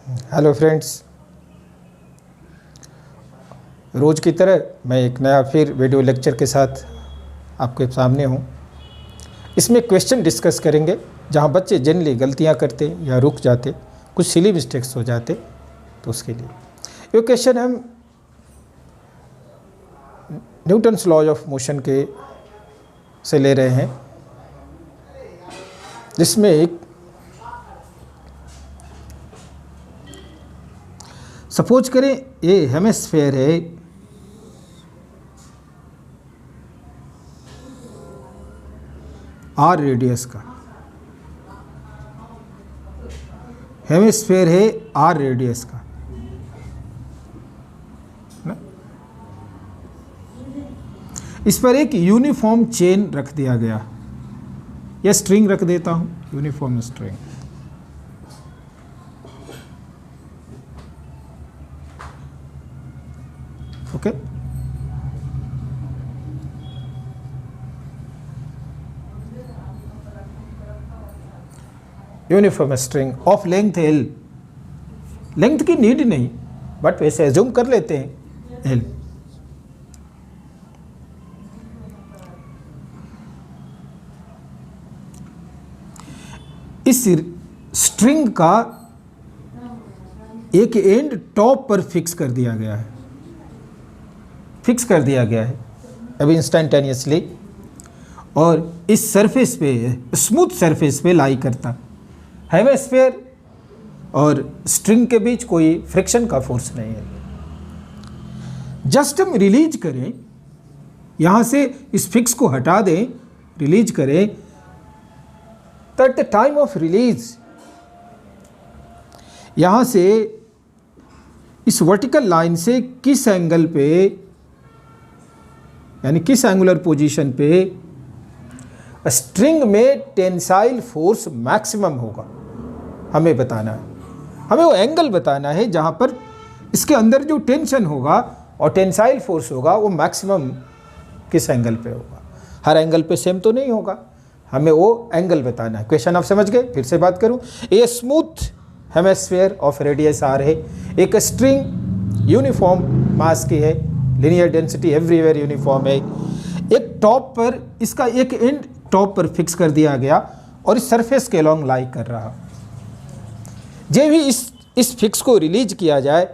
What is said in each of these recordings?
Hello friends, रोज़ की तरह मैं एक नया फिर वीडियो लेक्चर के साथ आपके सामने हूँ। इसमें क्वेश्चन डिस्कस करेंगे जहाँ बच्चे जनरली गलतियाँ करते या रुक जाते, कुछ सिली मिस्टेक्स हो जाते, तो उसके लिए ये क्वेश्चन हम न्यूटन्स लॉज ऑफ मोशन के से ले रहे हैं, जिसमें एक सपोज करें ये हेमिस्फेयर है, आर रेडियस का हेमिस्फेयर है, आर रेडियस का ना? इस पर एक यूनिफॉर्म चेन रख दिया गया, या स्ट्रिंग रख देता हूं, uniform string. Okay, uniform string of length L. Length की नीड नहीं, बट वैसे एज्यूम कर लेते हैं एल। इस स्ट्रिंग का एक एंड टॉप पर फिक्स कर दिया गया है, अभी इंस्टेंटेनियसली, और इस सरफेस पे, स्मूथ सरफेस पे लाई करता। हेमिस्फेयर और स्ट्रिंग के बीच कोई फ्रिक्शन का फोर्स नहीं है। जस्ट हम रिलीज करें, यहां से इस फिक्स को हटा दें, रिलीज करें, तो at the time of release यहां से इस वर्टिकल लाइन से किस एंगल पे, यानी किस एंगुलर पोजीशन पे स्ट्रिंग में टेंसाइल फोर्स मैक्सिमम होगा, हमें बताना है। हमें वो एंगल बताना है जहां पर इसके अंदर जो टेंशन होगा और टेंसाइल फोर्स होगा वो मैक्सिमम किस एंगल पे होगा। हर एंगल पे सेम तो नहीं होगा, हमें वो एंगल बताना है। क्वेश्चन आप समझ गए? फिर से बात करूं, ये smooth hemisphere of radius R है, एक स्ट्रिंग यूनिफॉर्म मास की है, लीनियर डेंसिटी एवरीवेयर यूनिफॉर्म है। एक टॉप पर, इसका एक एंड टॉप पर फिक्स कर दिया गया और इस सरफेस के अलोंग लाई कर रहा। जब भी इस फिक्स को रिलीज किया जाए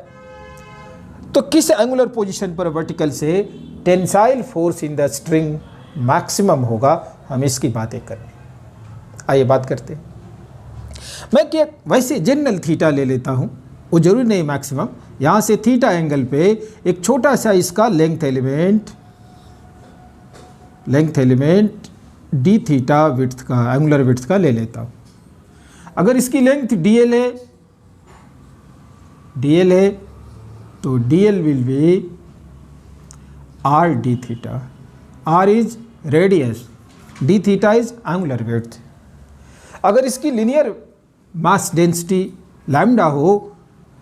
तो किस एंगुलर पोजीशन पर वर्टिकल से tensile force in the string maximum होगा, हम इसकी बातें करें। आइए बात करते हैं। मैं क्या वैसे जनरल थीटा ले लेता हूं, वो जरूरी नहीं मैक्सिमम। यहां से थीटा एंगल पे एक छोटा सा इसका length element D theta width का, एंगुलर विड्थ का ले लेता हूं। अगर इसकी लेंथ dl है तो dl will be r d theta. r is radius, d theta is angular width. अगर इसकी लीनियर मास डेंसिटी लैम्डा हो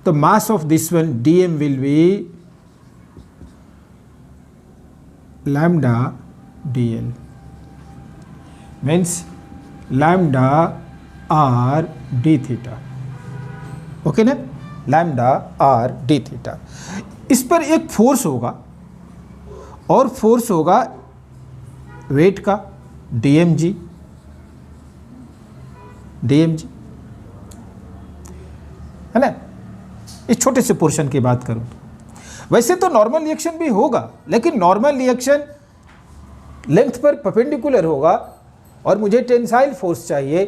तो mass of this one dm will be lambda dl, means lambda R D theta. Okay ना, lambda R D theta. इस पर एक force होगा और फोर्स होगा वेट का, डीएमजी है ना। इस छोटे से पोर्शन की बात करूं तो वैसे तो नॉर्मल रिएक्शन भी होगा, लेकिन नॉर्मल रिएक्शन लेंथ पर परपेंडिकुलर होगा और मुझे टेंसाइल फोर्स चाहिए,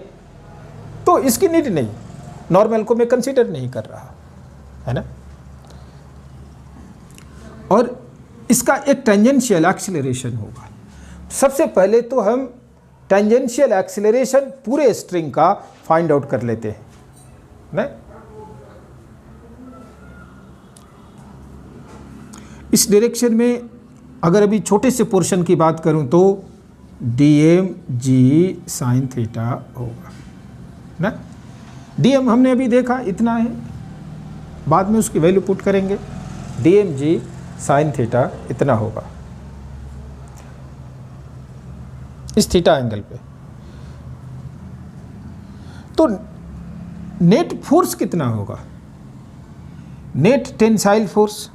तो इसकी नीड नहीं, नॉर्मल को मैं कंसीडर नहीं कर रहा, है ना। और इसका एक टेंजेंशियल एक्सीलरेशन होगा। सबसे पहले तो हम टेंजेंशियल एक्सीलरेशन पूरे स्ट्रिंग का फाइंड आउट कर लेते हैं ना। इस डायरेक्शन में अगर अभी छोटे से पोर्शन की बात करूं तो dm g साइन थीटा होगा ना। dm हमने अभी देखा इतना है, बाद में उसकी वैल्यू पुट करेंगे। dm g साइन थीटा इतना होगा इस थीटा एंगल पे। तो नेट फोर्स कितना होगा? Net tensile force,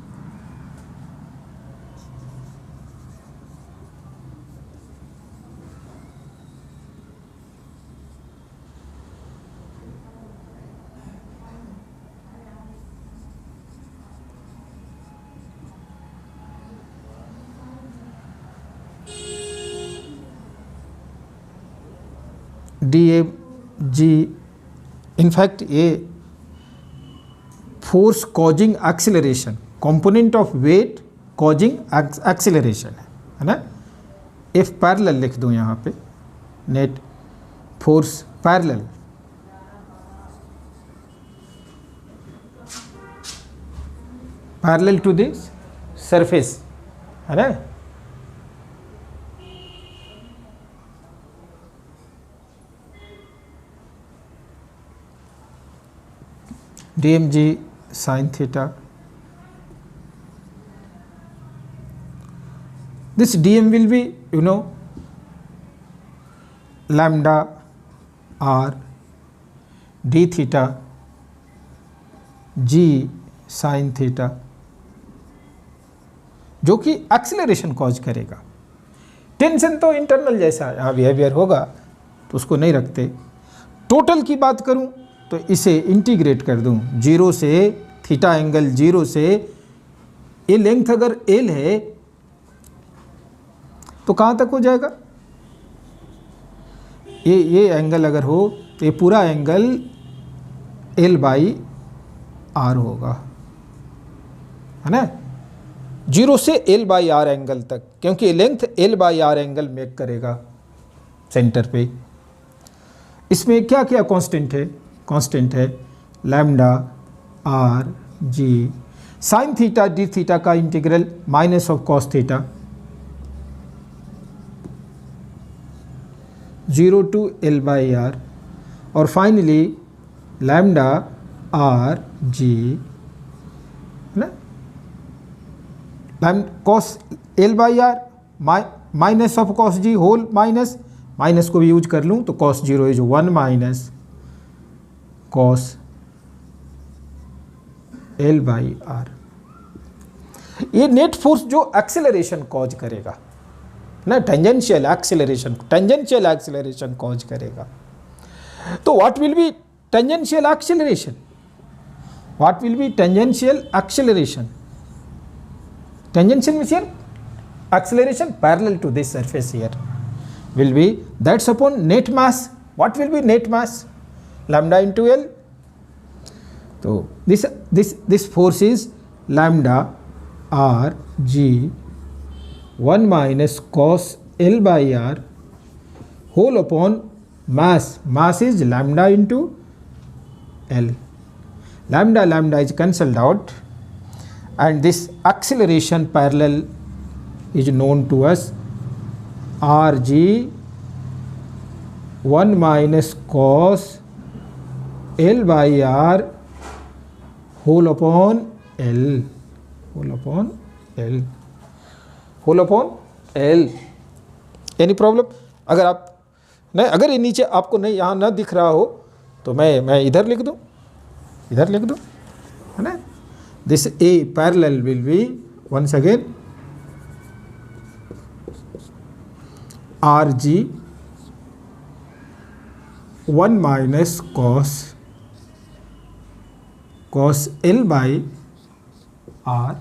DMG, in fact ये force causing acceleration, component of weight causing acceleration है ना। F पैरेलल लिख दूं यहाँ पे, net force parallel to this surface है ना। DMG sin theta, this dm will be lambda r d theta g sin theta, जो कि एक्सिलरेशन कॉज करेगा। टेंशन तो इंटरनल जैसा यहाँ बिहेवियर होगा तो उसको नहीं रखते। टोटल की बात करूँ तो इसे इंटीग्रेट कर दूं, 0 से थीटा एंगल 0 से, ये लेंथ अगर L है तो कहाँ तक हो जाएगा, ये एंगल अगर हो तो ये पूरा एंगल L/R होगा, है ना। 0 से L/R एंगल तक, क्योंकि लेंथ L/R एंगल मेक करेगा सेंटर पे। इसमें क्या क्या कांस्टेंट है, कांस्टेंट है lambda R G sine theta D theta का integral minus of cos theta 0 to L/R, और फाइनली लैम्डा आर जी है ना, cos L/R minus of cos G whole minus को भी यूज कर लूँ तो cos 0 is 1 minus cos L/R। ये नेट फोर्स जो एक्सेलरेशन कॉज करेगा ना, टेंजेंशियल एक्सेलरेशन कॉज करेगा। तो what will be tangential acceleration, what will be tangential acceleration, tangential means here acceleration parallel to this surface here will be that's upon net mass. What will be net mass? Lambda into L. So this force is lambda r g 1 minus cos L/R whole upon mass is lambda into L. Lambda is cancelled out and this acceleration parallel is known to us rg 1 minus cos L/R whole upon L. Any problem? अगर आप नहीं, अगर ये नीचे आपको नहीं यहाँ ना दिख रहा हो तो मैं इधर लिख दूँ है ना। This a parallel will be once again rg 1 minus cos L/R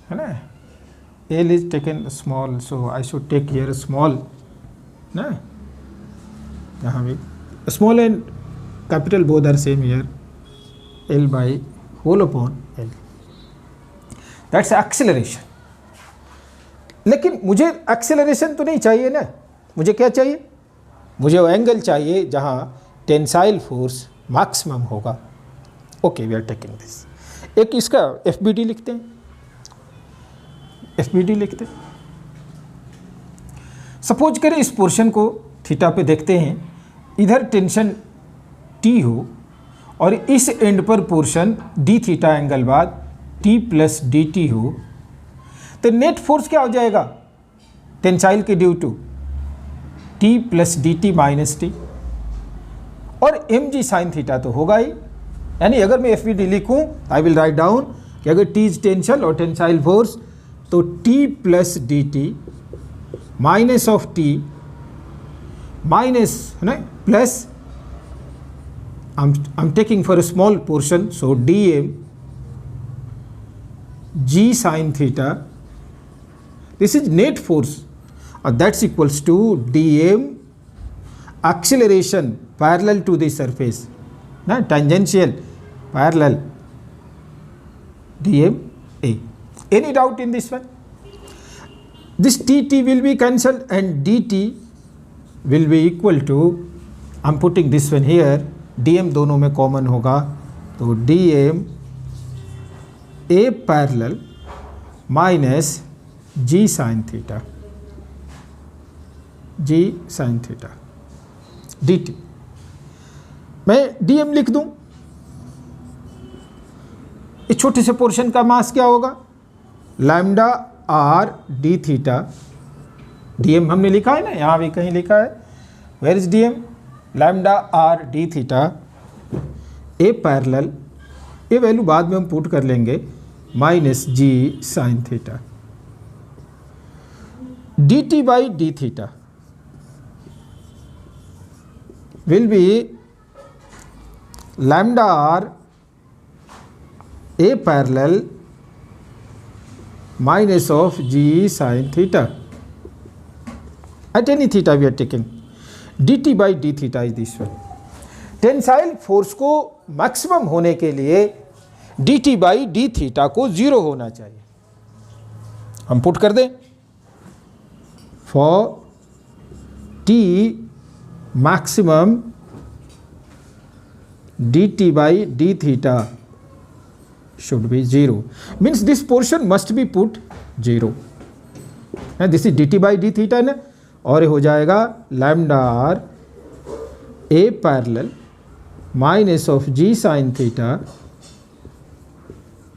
है ना। L is taken small, so I should take here small ना, यहाँ भी small and capital both are same here, L by whole upon L. That's acceleration. लेकिन मुझे acceleration तो नहीं चाहिए ना, मुझे क्या चाहिए, मुझे वो एंगल चाहिए जहाँ टेंसाइल फोर्स मैक्सिमम होगा। Okay, we are taking this. एक इसका FBD लिखते हैं, सपोज करें इस पोर्शन को थीटा पे देखते हैं, इधर टेंशन T हो और इस एंड पर पोर्शन d थीटा एंगल बाद T प्लस dt हो, तो नेट फोर्स क्या हो जाएगा टेंसाइल के due to T plus dt minus T, और mg साइन थीटा तो होगा ही, यानी अगर मैं FBD लिखूं आई विल राइट डाउन कि अगर T इज टेंशन और टेंसाइल फोर्स तो T plus dt minus of T minus है ना plus I'm taking for a small portion, so dm g sin theta, this is net force, that's equals to dm acceleration parallel to the surface, na tangential parallel dm a. Any doubt in this one? This dt will be cancelled and dt will be equal to, I'm putting this one here, dm दोनों में common होगा तो dm a parallel minus g sin theta dt। मैं dm लिख दूं, इस छोटे से पोर्शन का मास क्या होगा lambda r d theta, dm हमने लिखा है ना, यहाँ भी कहीं लिखा है, where is dm lambda R D theta A parallel, ये वैल्यू बाद में हम पुट कर लेंगे, minus G sine theta D T by D theta will be lambda R A parallel minus of G sine theta at any theta we are taking, dt by d theta is this one। Tensile force को मैक्सिमम होने के लिए dt by d theta को 0 होना चाहिए। हम put कर दें for t maximum dt by d theta should be 0, means this portion must be put 0, and this is dt by d theta ना, और हो जाएगा lambda R A parallel minus of G sine theta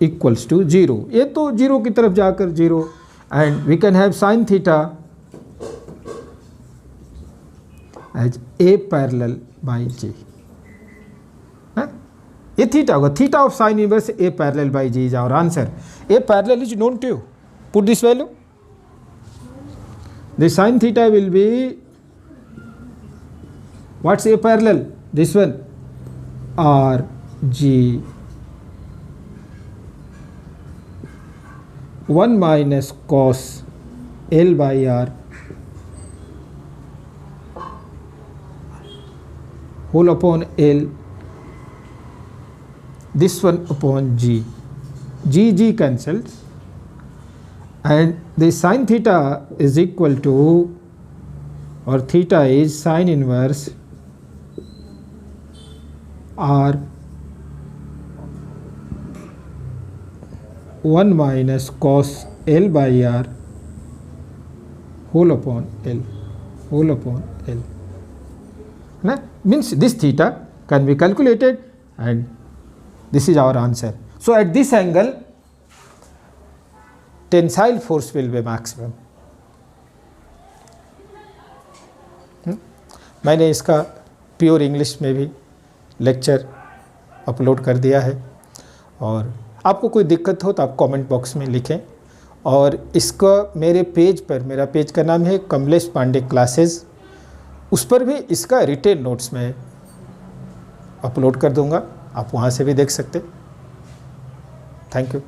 equals to 0, ये तो 0 की तरफ जाकर 0, and we can have sine theta as A parallel by G, ये थीटा होगा, theta of sine inverse A parallel by G is our answer. A parallel is known to you, put this value, the sin theta will be, what's a parallel, this one r g 1 minus cos L by r whole upon L, this one upon g, g cancels, and the sin theta is equal to, or theta is sin inverse r 1 minus cos L by r whole upon L, na? Means this theta can be calculated and this is our answer. So at this angle tensile force will be maximum. मैंने इसका pure English में भी lecture upload कर दिया है, और आपको कोई दिक्कत हो तो आप कमेंट बॉक्स में लिखें, और इसका मेरे पेज पर, मेरा पेज का नाम है कमलेश पांडे क्लासेस, उस पर भी इसका रिटेन नोट्स में अपलोड कर दूंगा, आप वहाँ से भी देख सकते। Thank you.